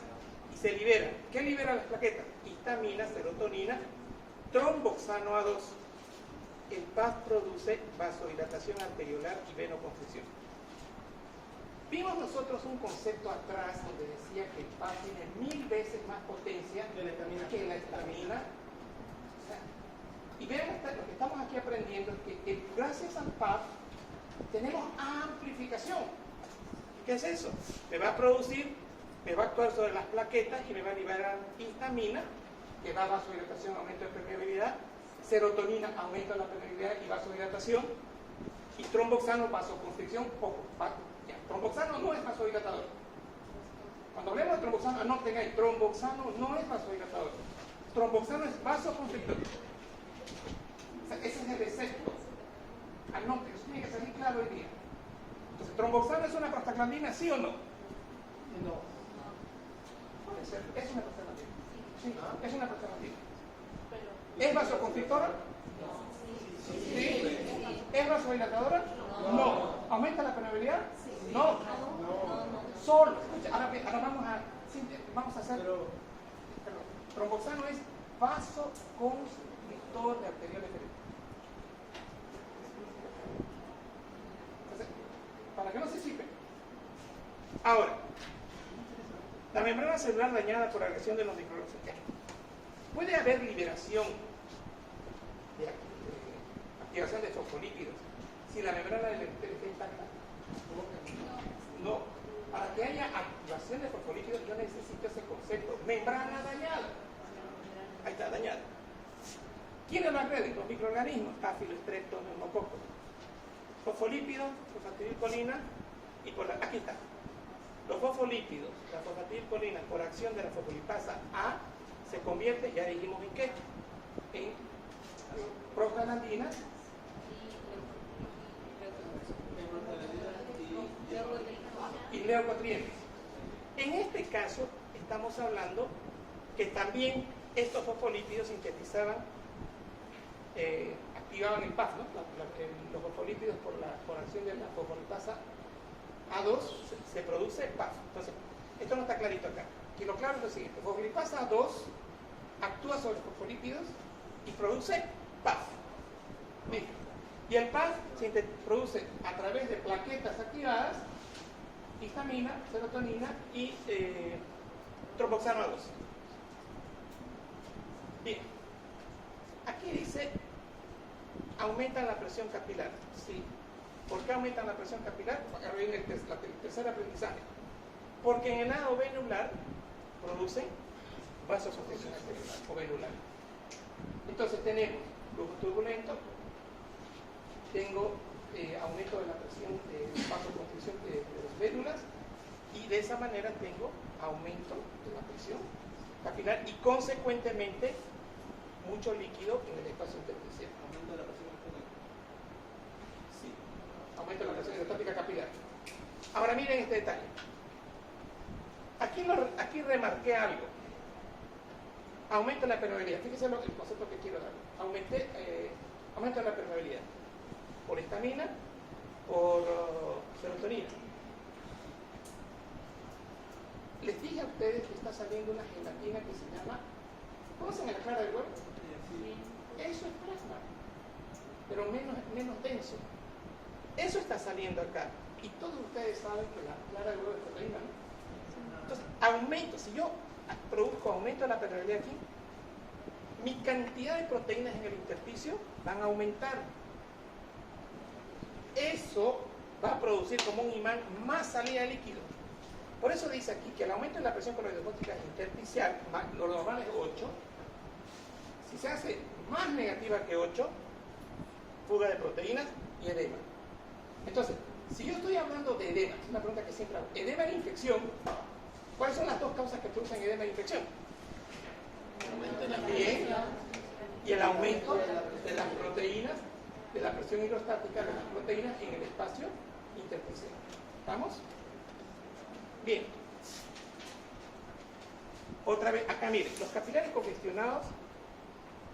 y se libera. ¿Qué libera las plaquetas? Histamina, serotonina, tromboxano A2. El PAF produce vasodilatación arteriolar y venoconstricción. Vimos nosotros un concepto atrás donde decía que el PAF tiene 1000 veces más potencia que la histamina. O sea, y vean, lo que estamos aquí aprendiendo es que gracias al PAF tenemos amplificación. ¿Qué es eso? Me va a actuar sobre las plaquetas y me va a liberar histamina, que da vasodilatación, aumento de permeabilidad, serotonina, aumento de la permeabilidad y vasodilatación, y tromboxano, vasoconstricción, tromboxano no es vasodilatador. Cuando hablemos de tromboxano, anoten ahí, tromboxano no es vasodilatador. Tromboxano es vasoconstrictor. O sea, ese es el excepto. Anoten, eso tiene que salir claro hoy día. Entonces, ¿tromboxano es una prostaglandina, sí o no? No. Puede ser, es una prostaglandina. Sí, es una prostaglandina. ¿Es vasoconstrictora? Sí. ¿Es vasodilatadora? No. ¿Aumenta la permeabilidad? No. Solo. Ahora vamos a hacer. Perdón. Tromboxano es vasoconstrictor de arterioles febriles. Para que no se chipen. Ahora, la membrana celular dañada por agresión de los microorganismos. Puede haber liberación de activación de fosfolípidos si la membrana del epitelio está intacta. No. Para que haya activación de fosfolípidos yo necesito ese concepto. Membrana dañada. Ahí está, dañada. ¿Quiénes lo agreden? Los microorganismos. Staphylococcus, Streptococcus, Pneumococos. Fosfolípidos, fosfatidilcolina y aquí está. Los fosfolípidos, la fosfatidilcolina por acción de la fosfolipasa A se convierte, ya dijimos en qué, en prostaglandinas y leucotrienes. En este caso estamos hablando que también estos fosfolípidos sintetizaban, activaban el PAF, ¿no? Los fosfolípidos por acción de la fosfolipasa A2 se produce PAF. Entonces, esto no está clarito acá. Y lo claro es lo siguiente: fosfolipasa A2 actúa sobre los fosfolípidos y produce PAF. ¿Listo? Y el PAF se produce a través de plaquetas activadas, histamina, serotonina y tromboxano A2. Bien. Aquí dice, aumentan la presión capilar. Sí. ¿Por qué aumentan la presión capilar? Acá viene el tercer aprendizaje. Porque en el lado venular producen vasoconstricción arteriolar o venular. Entonces tenemos flujo turbulento, tengo aumento de la presión de vasoconstricción de las vénulas y de esa manera tengo aumento de la presión capilar y consecuentemente mucho líquido en el espacio intersticial. Aumento de la presión arterial. Sí, aumento de la presión hidrostática capilar. Ahora miren este detalle. Aquí remarqué algo. Aumento de la permeabilidad. Fíjense el concepto que quiero dar. Aumento de la permeabilidad. Por histamina, por serotonina. Les dije a ustedes que está saliendo una gelatina que se llama, ¿conocen la clara del huevo? Sí. Eso es plasma, pero menos denso. Eso está saliendo acá. Y todos ustedes saben que la clara del huevo es proteína, ¿no? Entonces, aumento. Si yo produzco aumento de la permeabilidad aquí, mi cantidad de proteínas en el intersticio van a aumentar. Eso va a producir como un imán más salida de líquido. Por eso dice aquí que el aumento de la presión coloidosmótica intersticial, lo normal es 8, si se hace más negativa que 8, fuga de proteínas y edema. Entonces, si yo estoy hablando de edema, es una pregunta que siempre hago, edema e infección, ¿cuáles son las dos causas que producen edema e infección? Bien, y el aumento de las proteínas, de la presión hidrostática de las proteínas en el espacio intersticial. ¿Estamos? Bien. Otra vez, acá miren, los capilares congestionados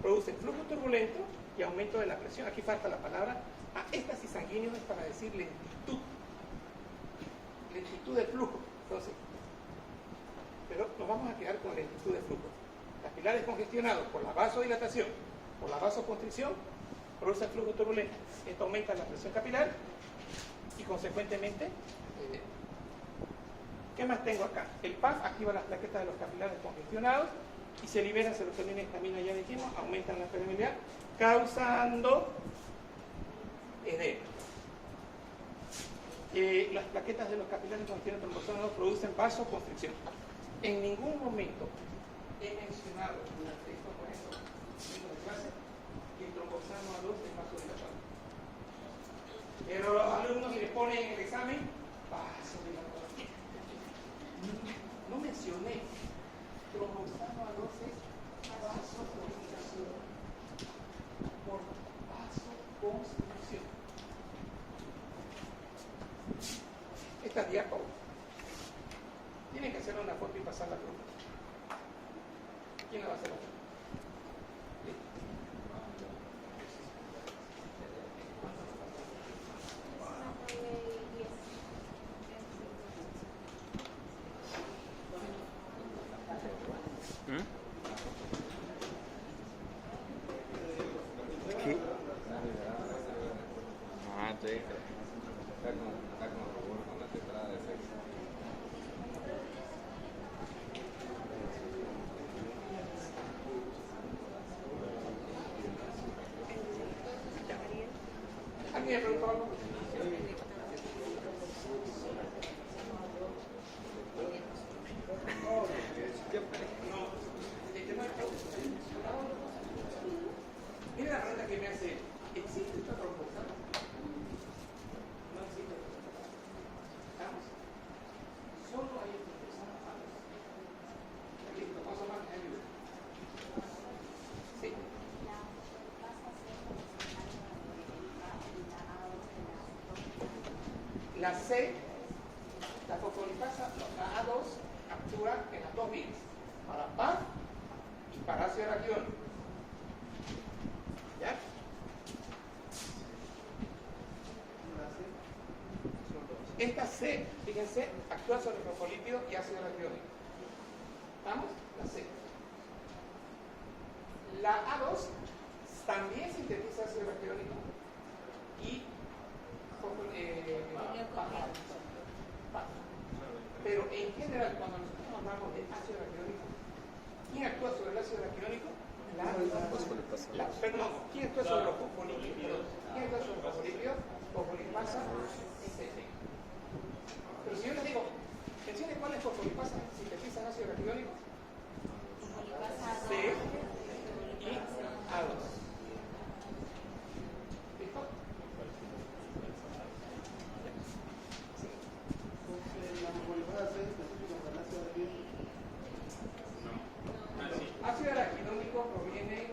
producen flujo turbulento y aumento de la presión. Aquí falta la palabra. Éxtasis sanguíneo es para decir lentitud. Lentitud de flujo. Entonces, pero nos vamos a quedar con lentitud de flujo. Capilares congestionados por la vasodilatación, por la vasoconstricción, produce flujo turbulento. Esto aumenta la presión capilar y consecuentemente, ¿qué más tengo acá? El PAF activa las plaquetas de los capilares congestionados y se libera serotonina y histamina, ya dijimos, aumentan la permeabilidad, causando edema. Las plaquetas de los capilares congestionados trombosanos producen vasoconstricción. En ningún momento he mencionado durante esto, por ejemplo, en la clase, que el trombosano A2 es vasodilatado. Pero los alumnos le ponen en el examen vasodilatado. No mencioné. Trombosano A2 es vasoconstricción. Por vasoconstricción. Esta diapo. Tienen que hacer una foto y pasar la pregunta. ¿Quién la va a hacer? ¿Qué? Ah, sí. Está con rubor con la tetrada de sexo. ¿Alguien me preguntó algo? Mira la pregunta que me hace. ¿Existe esta propuesta? No existe. ¿Estamos? Solo hay esta persona. Aquí, paso más, me ayuda. Sí. La C, la fosfolipasa, la A2, actúa en las dos vías, para PAF y para ácido araquidónico. ¿Ya? Esta C, fíjense, actúa sobre fosfolípido y ácido araquidónico. ¿Estamos? La C. La A2 también sintetiza ácido araquidónico y pero en general, cuando nosotros hablamos de ácido araquidónico, ¿quién actúa sobre el ácido araquidónico? Perdón, ¿quién actúa sobre los fosfolípidos? ¿Quién actúa sobre los fosfolípidos? Fosfolipasa SC. Pero si yo les digo, ¿entienden cuáles fosfolipasa sintetizan ácido araquidónico? C y A2. ¿Listo? Ácido araquidónico proviene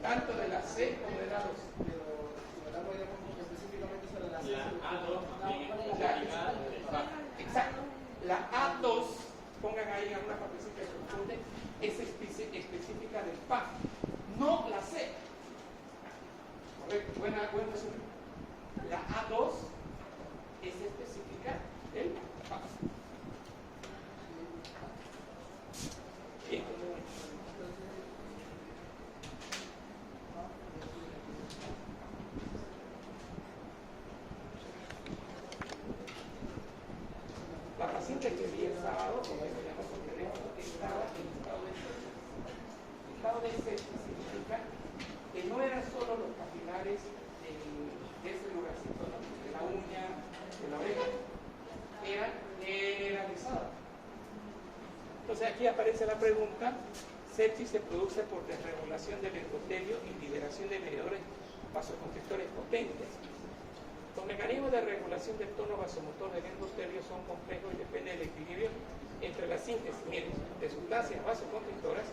tanto de la C como de la A2. Pero hablamos específicamente sobre la C. Exacto. La A2, pongan ahí en alguna partecita que se confunde, es específica del PAF, no la C. Correcto, buen resumen. La A2 es específica del PAF. Bien. La paciente que vi el sábado, como me llamó por teléfono, estaba en estado de sepsis. Estado de sepsis significa que no eran solo los capilares de ese lugarcito, ¿no? De la uña, de la oreja, eran generalizados. Entonces aquí aparece la pregunta: sepsis se produce por desregulación del endotelio y liberación de mediadores vasoconstrictores potentes. Los mecanismos de regulación del tono vasomotor del endotelio son complejos y dependen del equilibrio entre la síntesis, miren, de sustancias vasoconstrictoras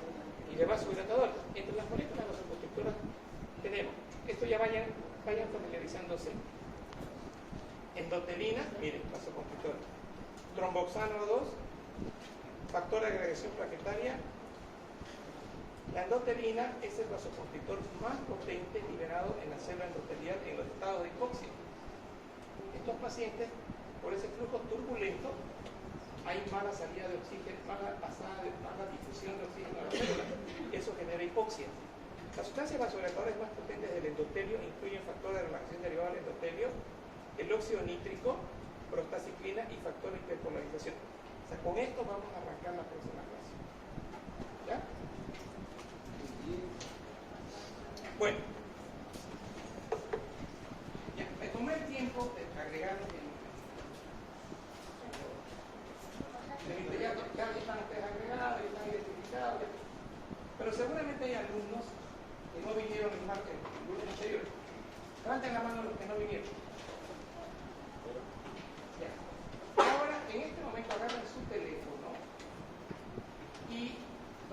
y de vasodilatadores. Entre las moléculas vasoconstrictoras tenemos, esto ya vayan familiarizándose. Endotelina, miren, vasoconstrictora. Tromboxano 2, factor de agregación plaquetaria. La endotelina es el vasoconstrictor más potente liberado en la célula endotelial en los estados de hipoxia. Estos pacientes, por ese flujo turbulento, hay mala salida de oxígeno, mala difusión de oxígeno a la célula. Eso genera hipoxia. Las sustancias vasodilatadoras más potentes del endotelio incluyen factor de relajación derivado del endotelio, el óxido nítrico, prostaciclina y factor de hiperpolarización. O sea, con esto vamos a arrancar la próxima clase. ¿Ya? Bueno. Ya, me tomé el tiempo de agregar ya están ustedes agregados, ya están identificados, pero seguramente hay alumnos que no vinieron el martes, el lunes anterior. Levanten la mano los que no vinieron. Ya. Ahora, en este momento agarren su teléfono y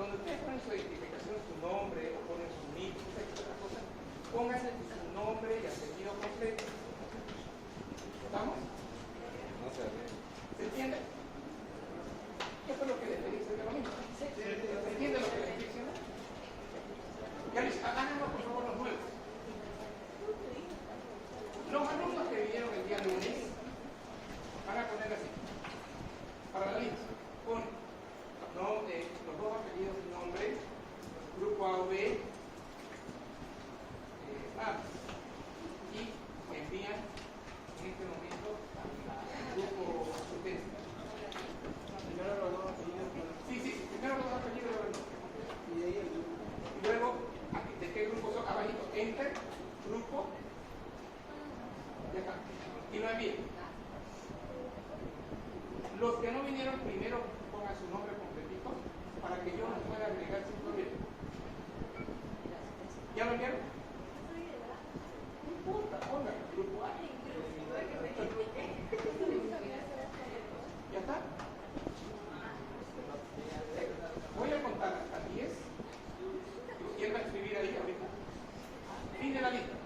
donde ustedes ponen su identificación, su nombre, o ponen su nick, otras cosas, pónganse su nombre y apellido completo. ¿Estamos? No sé. ¿Se entiende? Eso es lo que les pedí, ¿se entiende? ¿Se entiende lo que les estoy diciendo? Háganlo por favor los nuevos. Los alumnos que vinieron el día lunes van a poner así. Para la lista, ponen los dos apellidos y nombre, grupo A o B, y me envían en este momento al grupo asistente. Primero los dos apellidos. Sí, primero los dos apellidos y luego el nombre. Y de ahí el grupo. Y luego, ¿de qué grupo son? Abajito, enter, grupo, ya está. Y lo envíen. Los que no vinieron primero pongan su nombre completito para que yo los pueda agregar sin problema. ¿Ya lo enviaron? No importa, pongan grupo A. ¿Ya está? Voy a contar hasta 10. ¿Quién va a escribir ahí ahorita? Fin de la lista.